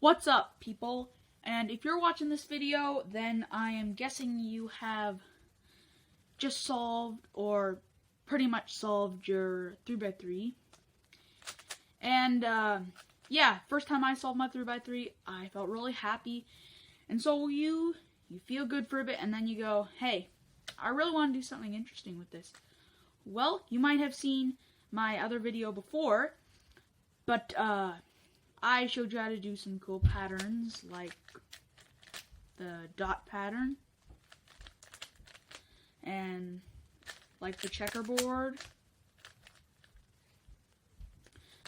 What's up, people? And if you're watching this video, then I am guessing you have just solved or pretty much solved your 3x3. And yeah, first time I solved my 3x3, I felt really happy. And so will you. You feel good for a bit, and then you go, hey, I really want to do something interesting with this. Well, you might have seen my other video before, but I showed you how to do some cool patterns, like the dot pattern, and like the checkerboard.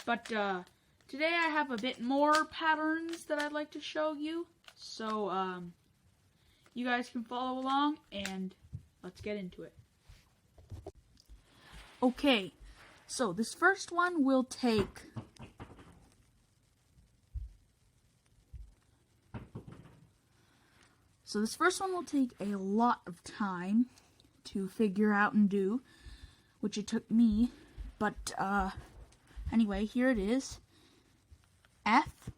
But today I have a bit more patterns that I'd like to show you, so you guys can follow along, and let's get into it. Okay, so this first one will take a lot of time to figure out and do, which it took me, but anyway, here it is. F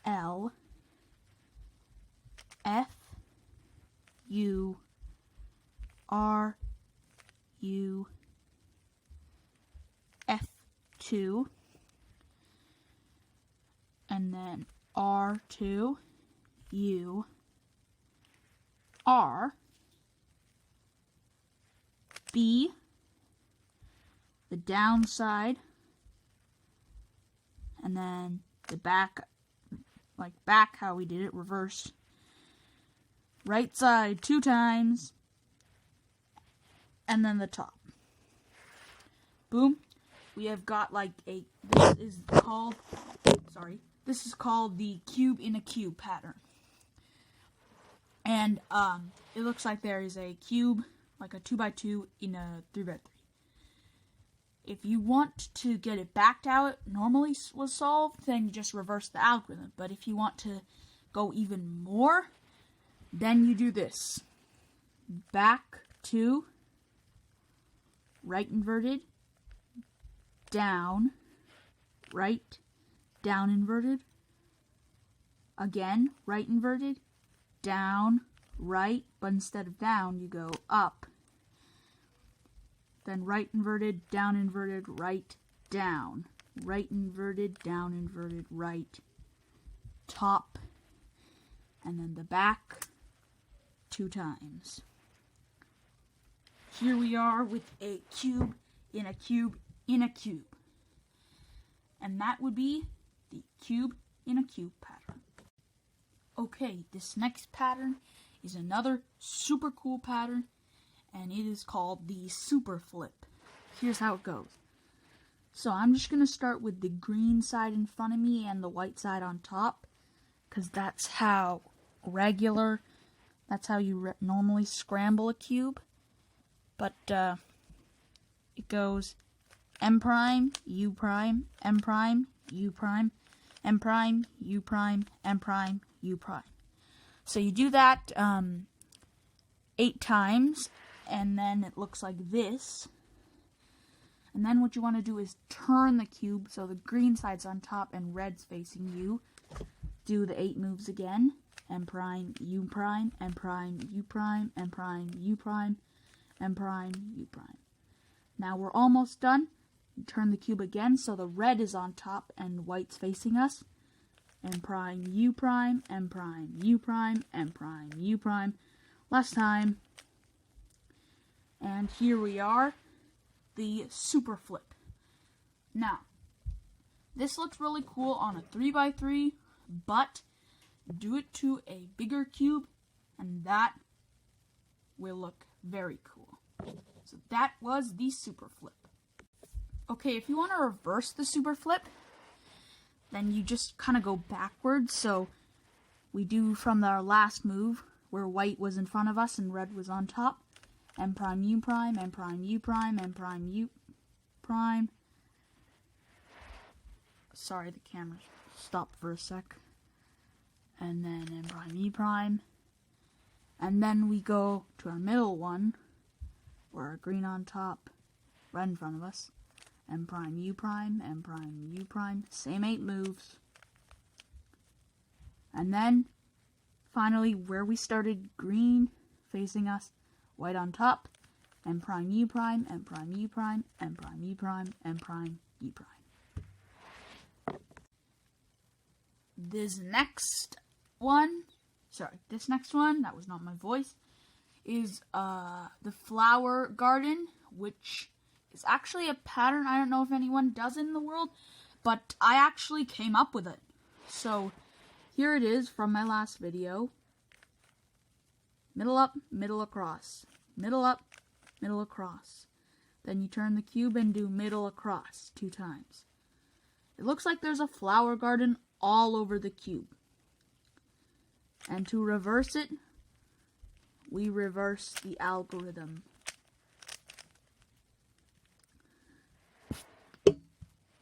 L F U R U F2, and then R2 U R B, the downside, and then the back, like back how we did it, reverse. Right side 2 times, and then the top. Boom. We have got like this is called the cube in a cube pattern. And it looks like there is a cube, like a 2x2 in a 3x3. If you want to get it back to how it normally was solved, then you just reverse the algorithm. But if you want to go even more, then you do this. Back 2, right inverted, down, right, down inverted, again, right inverted, down, right, but instead of down, you go up. Then right inverted, right, down. Right inverted, down inverted, right, top, and then the back 2 times. Here we are with a cube in a cube in a cube. And that would be the cube in a cube pattern. Okay, this next pattern is another super cool pattern, and it is called the super flip. Here's how it goes. So I'm just going to start with the green side in front of me and the white side on top, because that's how you normally scramble a cube. But it goes M prime, U prime, M prime, U prime, M prime, U prime, M prime, U prime. So you do that 8 times, and then it looks like this. And then what you want to do is turn the cube so the green side's on top and red's facing you. Do the 8 moves again. M prime, U prime, M prime, U prime, M prime, U prime, M prime, U prime. Now we're almost done. Turn the cube again so the red is on top and white's facing us. M prime, U prime, M prime, U prime, M prime, U prime. Last time. And here we are, the super flip. Now, this looks really cool on a 3x3, but do it to a bigger cube, and that will look very cool. So that was the super flip. Okay, if you want to reverse the super flip, then you just kind of go backwards. So we do from our last move, where white was in front of us and red was on top. M prime, U prime, M prime, U prime, M prime, U prime. Sorry, the camera stopped for a sec. And then M prime, U prime. And then we go to our middle one, where our green on top, red in front of us. M prime, U prime, M prime, U prime. Same 8 moves. And then, finally, where we started, green facing us, white on top, M prime U prime, M prime U prime, M prime U prime, M prime U prime. This next one, that was not my voice, is the flower garden, which is actually a pattern I don't know if anyone does in the world, but I actually came up with it. So here it is from my last video. Middle up, middle across. Middle up, middle across. Then you turn the cube and do middle across 2 times. It looks like there's a flower garden all over the cube. And to reverse it, we reverse the algorithm.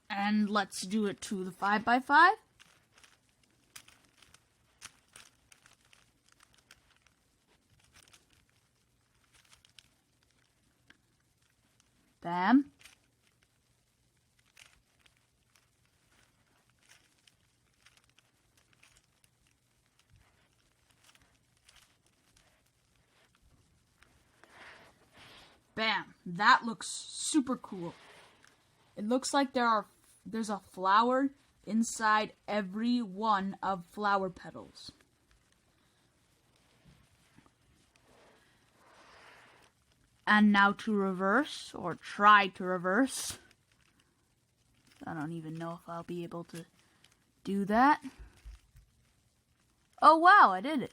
And let's do it to the 5x5. Bam. Bam. That looks super cool. It looks like there's a flower inside every one of flower petals. And now to reverse, or try to reverse. I don't even know if I'll be able to do that. Oh wow, I did it.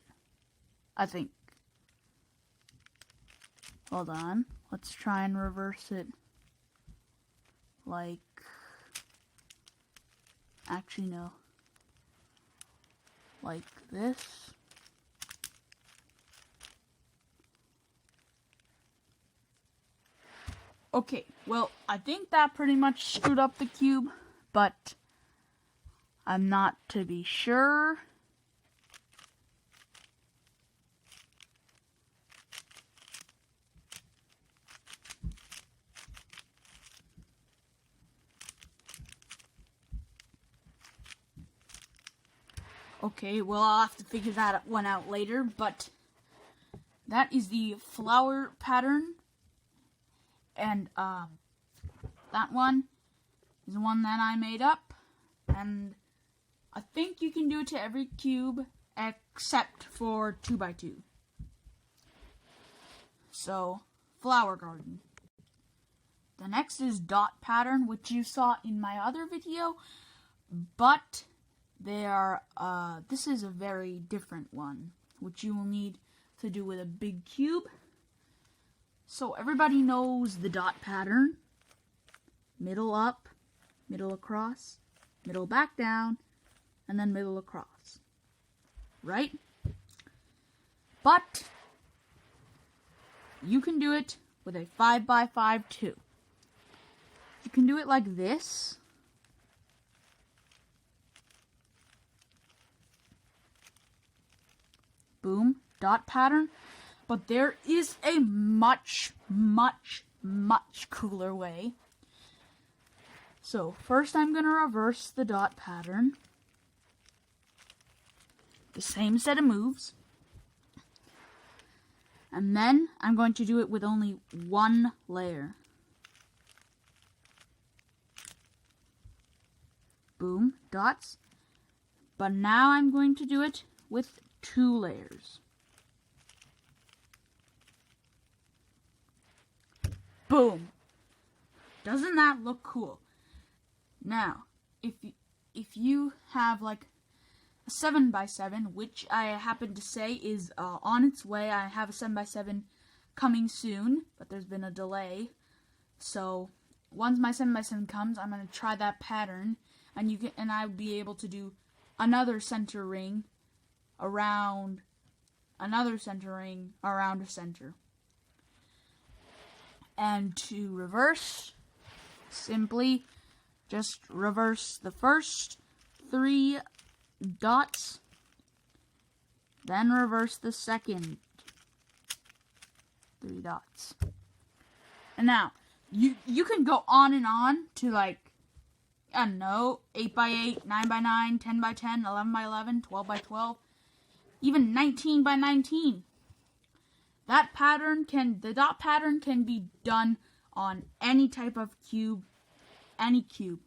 I think. Hold on. Let's try and reverse it. Like... Actually, no. Like this. Okay, well, I think that pretty much screwed up the cube, but I'm not to be sure. Okay, well, I'll have to figure that one out later, but that is the flower pattern. And that one is the one that I made up, and I think you can do it to every cube except for 2x2. So, flower garden. The next is dot pattern, which you saw in my other video, but this is a very different one, which you will need to do with a big cube. So everybody knows the dot pattern. Middle up, middle across, middle back down, and then middle across. Right? But you can do it with a 5x5 too. You can do it like this. Boom, dot pattern. But there is a much, much, much cooler way. So first I'm going to reverse the dot pattern. The same set of moves. And then I'm going to do it with only one layer. Boom, dots. But now I'm going to do it with 2 layers. Boom. Doesn't that look cool? Now, if you have like a 7x7, which I happen to say is on its way. I have a 7x7 coming soon, but there's been a delay. So once my 7x7 comes, I'm gonna try that pattern, and I'll be able to do another center ring around another center ring around a center. And to reverse, simply just reverse the first 3 dots, then reverse the second 3 dots. And now, you can go on and on to like, I don't know, 8 by 8, 9 by 9, 10 by 10, 11 by 11, 12 by 12, even 19 by 19. The dot pattern can be done on any type of cube, any cube.